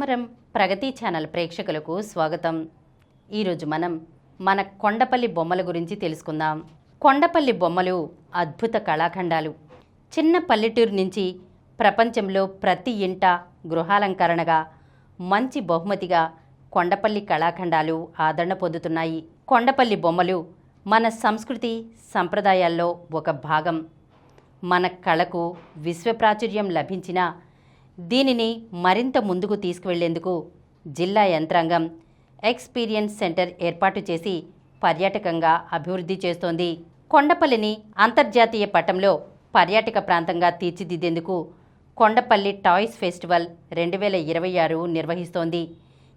నమస్కారం. ప్రగతి ఛానల్ ప్రేక్షకులకు స్వాగతం. ఈరోజు మన కొండపల్లి బొమ్మల గురించి తెలుసుకుందాం. కొండపల్లి బొమ్మలు అద్భుత కళాఖండాలు. చిన్న పల్లెటూరు నుంచి ప్రపంచంలో ప్రతి ఇంట గృహాలంకరణగా మంచి బహుమతిగా కొండపల్లి కళాఖండాలు ఆదరణ పొందుతున్నాయి. కొండపల్లి బొమ్మలు మన సంస్కృతి సంప్రదాయాల్లో ఒక భాగం. మన కళకు విశ్వప్రాచుర్యం లభించిన దీనిని మరింత ముందుకు తీసుకువెళ్లేందుకు జిల్లా యంత్రాంగం ఎక్స్పీరియన్స్ సెంటర్ ఏర్పాటు చేసి పర్యాటకంగా అభివృద్ధి చేస్తోంది. కొండపల్లిని అంతర్జాతీయ పటంలో పర్యాటక ప్రాంతంగా తీర్చిదిద్దేందుకు కొండపల్లి టాయ్స్ ఫెస్టివల్ 2026 నిర్వహిస్తోంది.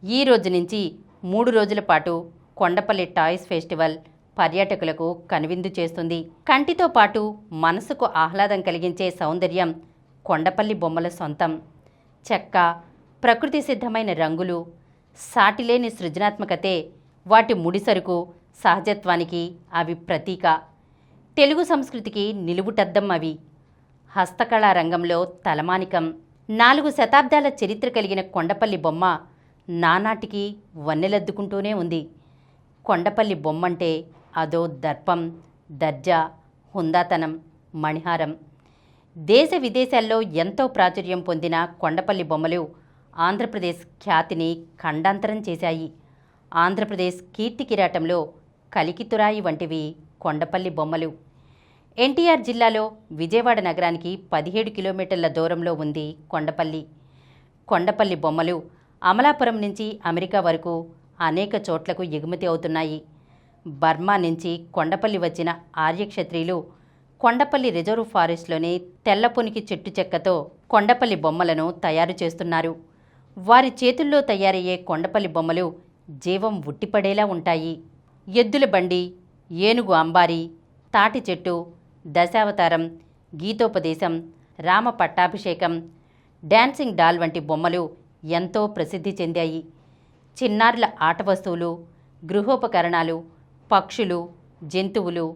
ఈ రోజు నుంచి 3 రోజుల పాటు కొండపల్లి టాయ్స్ ఫెస్టివల్ పర్యాటకులకు కనువిందు చేస్తుంది. కంటితో పాటు మనసుకు ఆహ్లాదం కలిగించే సౌందర్యం కొండపల్లి బొమ్మల సొంతం. చెక్క, ప్రకృతి సిద్ధమైన రంగులు, సాటిలేని సృజనాత్మకతే వాటి ముడిసరుకు. సహజత్వానికి అవి ప్రతీక. తెలుగు సంస్కృతికి నిలువుటద్దం అవి. హస్తకళా రంగంలో తలమానికం. 4 శతాబ్దాల చరిత్ర కలిగిన కొండపల్లి బొమ్మ నానాటికి వన్నెలద్దుకుంటూనే ఉంది. కొండపల్లి బొమ్మంటే అదో దర్పం, దర్జా, హుందాతనం, మణిహారం. దేశ విదేశాల్లో ఎంతో ప్రాచుర్యం పొందిన కొండపల్లి బొమ్మలు ఆంధ్రప్రదేశ్ ఖ్యాతిని ఖండాంతరం చేశాయి. ఆంధ్రప్రదేశ్ కీర్తి కిరాటంలో కలికితురాయి వంటివి కొండపల్లి బొమ్మలు. ఎన్టీఆర్ జిల్లాలో విజయవాడ నగరానికి 17 కిలోమీటర్ల దూరంలో ఉంది కొండపల్లి. కొండపల్లి బొమ్మలు అమలాపురం నుంచి అమెరికా వరకు అనేక చోట్లకు ఎగుమతి అవుతున్నాయి. బర్మా నుంచి కొండపల్లి వచ్చిన ఆర్యక్షత్రియులు కొండపల్లి రిజర్వ్ ఫారెస్ట్లోని తెల్లపొనికి చెట్టు చెక్కతో కొండపల్లి బొమ్మలను తయారు చేస్తున్నారు. వారి చేతుల్లో తయారయ్యే కొండపల్లి బొమ్మలు జీవం ఉట్టిపడేలా ఉంటాయి. ఎద్దుల బండి, ఏనుగు అంబారి, తాటి చెట్టు, దశావతారం, గీతోపదేశం, రామ పట్టాభిషేకం, డాన్సింగ్ డాల్ వంటి బొమ్మలు ఎంతో ప్రసిద్ధి చెందాయి. చిన్నారుల ఆట వస్తువులు, గృహోపకరణాలు, పక్షులు, జంతువులు,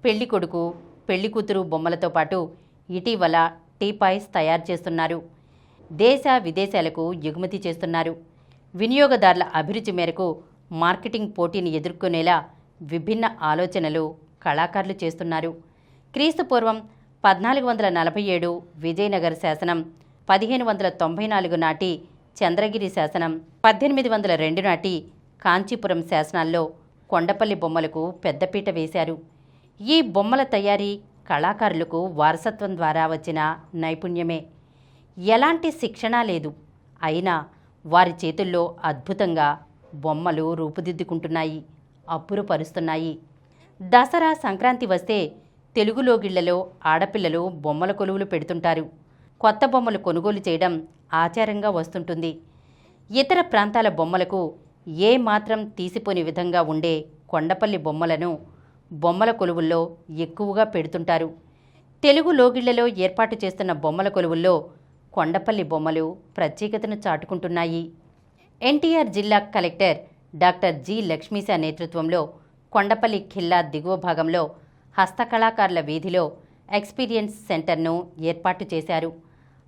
పెళ్ళికొడుకు, పెళ్లికూతురు బొమ్మలతో పాటు ఇటీవల టీపాయ్స్ తయారు చేస్తున్నారు. దేశ విదేశాలకు ఎగుమతి చేస్తున్నారు. వినియోగదారుల అభిరుచి మేరకు మార్కెటింగ్ పోటీని ఎదుర్కొనేలా విభిన్న ఆలోచనలు కళాకారులు చేస్తున్నారు. క్రీస్తుపూర్వం 1447 విజయనగర శాసనం, 1594 నాటి చంద్రగిరి శాసనం, 1802 నాటి కాంచీపురం శాసనాల్లో కొండపల్లి బొమ్మలకు పెద్దపీట వేశారు. ఈ బొమ్మల తయారీ కళాకారులకు వారసత్వం ద్వారా వచ్చిన నైపుణ్యమే. ఎలాంటి శిక్షణ లేదు. అయినా వారి చేతుల్లో అద్భుతంగా బొమ్మలు రూపుదిద్దుకుంటున్నాయి, అబ్బురపరుస్తున్నాయి. దసరా, సంక్రాంతి వస్తే తెలుగు లోగిళ్లలో ఆడపిల్లలు బొమ్మల కొలువులు పెడుతుంటారు. కొత్త బొమ్మలు కొనుగోలు చేయడం ఆచారంగా వస్తుంటుంది. ఇతర ప్రాంతాల బొమ్మలకు ఏ మాత్రం తీసిపోని విధంగా ఉండే కొండపల్లి బొమ్మలను బొమ్మల కొలువుల్లో ఎక్కువగా పెడుతుంటారు. తెలుగు లోగిళ్లలో ఏర్పాటు చేస్తున్న బొమ్మల కొలువుల్లో కొండపల్లి బొమ్మలు ప్రత్యేకతను చాటుకుంటున్నాయి. ఎన్టీఆర్ జిల్లా కలెక్టర్ డాక్టర్ జి లక్ష్మీశా నేతృత్వంలో కొండపల్లి ఖిల్లా దిగువ భాగంలో హస్తకళాకారుల వీధిలో ఎక్స్పీరియన్స్ సెంటర్ను ఏర్పాటు చేశారు.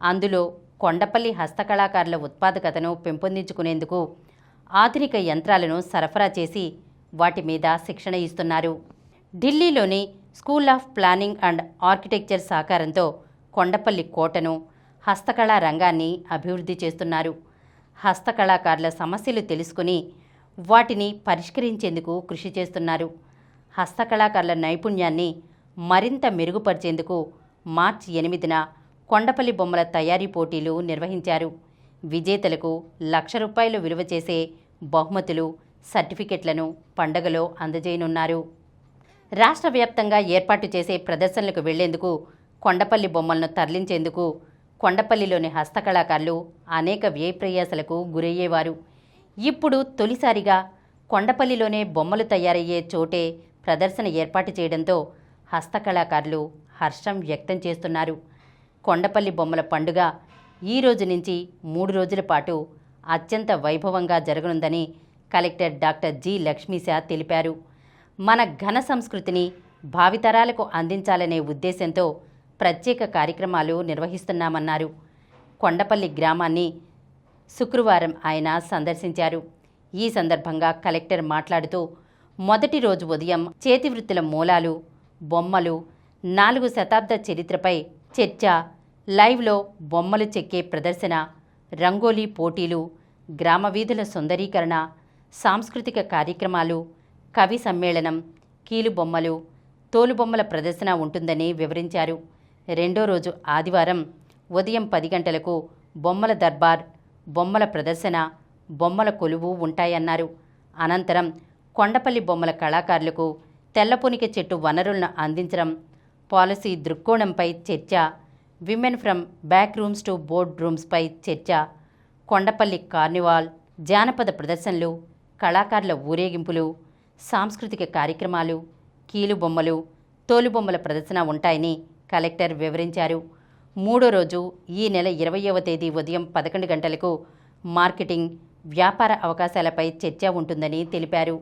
అందులో కొండపల్లి హస్తకళాకారుల ఉత్పాదకతను పెంపొందించుకునేందుకు ఆధునిక యంత్రాలను సరఫరా చేసి వాటి మీద శిక్షణ ఇస్తున్నారు. ఢిల్లీలోని school of planning and architecture సహకారంతో కొండపల్లి కోటను, హస్తకళా రంగాన్ని అభివృద్ధి చేస్తున్నారు. హస్తకళాకారుల సమస్యలు తెలుసుకుని వాటిని పరిష్కరించేందుకు కృషి చేస్తున్నారు. హస్తకళాకారుల నైపుణ్యాన్ని మరింత మెరుగుపరిచేందుకు మార్చి 8న కొండపల్లి బొమ్మల తయారీ పోటీలు నిర్వహించారు. విజేతలకు ₹1,00,000 విలువ చేసే బహుమతులు, సర్టిఫికెట్లను పండగలో అందజేయనున్నారు. రాష్ట్ర వ్యాప్తంగా ఏర్పాటు చేసే ప్రదర్శనలకు వెళ్లేందుకు, కొండపల్లి బొమ్మలను తరలించేందుకు కొండపల్లిలోని హస్తకళాకారులు అనేక వ్యయప్రయాసలకు గురయ్యేవారు. ఇప్పుడు తొలిసారిగా కొండపల్లిలోనే బొమ్మలు తయారయ్యే చోటే ప్రదర్శన ఏర్పాటు చేయడంతో హస్తకళాకారులు హర్షం వ్యక్తం చేస్తున్నారు. కొండపల్లి బొమ్మల పండుగ ఈ రోజు నుంచి 3 రోజుల పాటు అత్యంత వైభవంగా జరగనుందని కలెక్టర్ డాక్టర్ జి లక్ష్మీశా తెలిపారు. మన ఘన సంస్కృతిని భావితరాలకు అందించాలనే ఉద్దేశంతో ప్రత్యేక కార్యక్రమాలు నిర్వహిస్తున్నామన్నారు. కొండపల్లి గ్రామాన్ని శుక్రవారం ఆయన సందర్శించారు. ఈ సందర్భంగా కలెక్టర్ మాట్లాడుతూ మొదటి రోజు ఉదయం చేతివృత్తుల మూలాలు, బొమ్మలు, 4 శతాబ్ద చరిత్రపై చర్చ, లైవ్లో బొమ్మలు చెక్కే ప్రదర్శన, రంగోలీ పోటీలు, గ్రామ వీధుల సుందరీకరణ, సాంస్కృతిక కార్యక్రమాలు, కవి సమ్మేళనం, కీలుబొమ్మలు, తోలుబొమ్మల ప్రదర్శన ఉంటుందని వివరించారు. రెండో రోజు ఆదివారం ఉదయం 10 గంటలకు బొమ్మల దర్బార్, బొమ్మల ప్రదర్శన, బొమ్మల కొలువు ఉంటాయన్నారు. అనంతరం కొండపల్లి బొమ్మల కళాకారులకు తెల్లపొనిక చెట్టు వనరులను అందించడం, పాలసీ దృక్కోణంపై చర్చ, women from back rooms to బోర్డ్ రూమ్స్పై చర్చ, కొండపల్లి కార్నివాల్, జానపద ప్రదర్శనలు, కళాకారుల ఊరేగింపులు, సాంస్కృతిక కార్యక్రమాలు, కీలుబొమ్మలు, తోలుబొమ్మల ప్రదర్శన ఉంటాయని కలెక్టర్ వివరించారు. మూడో రోజు ఈ నెల 20వ తేదీ ఉదయం 11 గంటలకు మార్కెటింగ్, వ్యాపార అవకాశాలపై చర్చ ఉంటుందని తెలిపారు.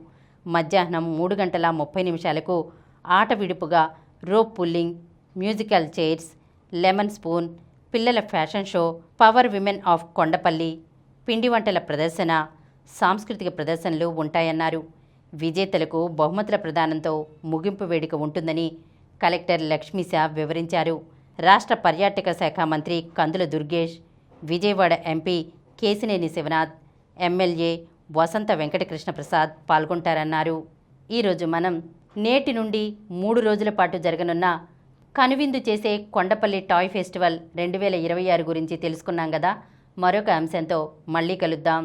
మధ్యాహ్నం 3 గంటల 30 నిమిషాలకు ఆట విడుపుగా rope pulling, musical chairs, lemon spoon, పిల్లల fashion show, power women of Kondapalli, పిండి వంటల ప్రదర్శన, సాంస్కృతిక ప్రదర్శనలు ఉంటాయన్నారు. విజేతలకు బహుమతుల ప్రదానంతో ముగింపు వేడుక ఉంటుందని కలెక్టర్ లక్ష్మీశా వివరించారు. రాష్ట్ర పర్యాటక శాఖ మంత్రి కందుల దుర్గేష్, విజయవాడ ఎంపీ కేశినేని శివనాథ్, ఎమ్మెల్యే వసంత వెంకటకృష్ణ ప్రసాద్ పాల్గొంటారన్నారు. ఈరోజు మనం నేటి నుండి 3 రోజుల పాటు జరగనున్న కనువిందు చేసే కొండపల్లి టాయ్ ఫెస్టివల్ 2026 గురించి తెలుసుకున్నాం కదా. మరొక అంశంతో మళ్ళీ కలుద్దాం.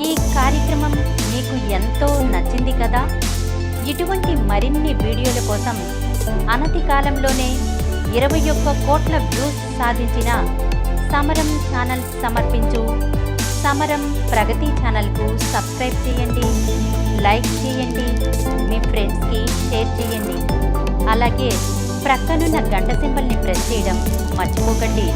ఈ కార్యక్రమం మీకు ఎంతో నచ్చింది కదా. ఇటువంటి మరిన్ని వీడియోల కోసం అనతి కాలంలోనే 21 కోట్ల వ్యూస్ సాధించిన సమరం ఛానల్ సమర్పించు సమరం ప్రగతి ఛానల్కు సబ్స్క్రైబ్ చేయండి, లైక్ చేయండి, మీ ఫ్రెండ్స్కి షేర్ చేయండి. అలాగే ప్రక్కనున్న గంట సింబల్ని ప్రెస్ చేయడం మర్చిపోకండి.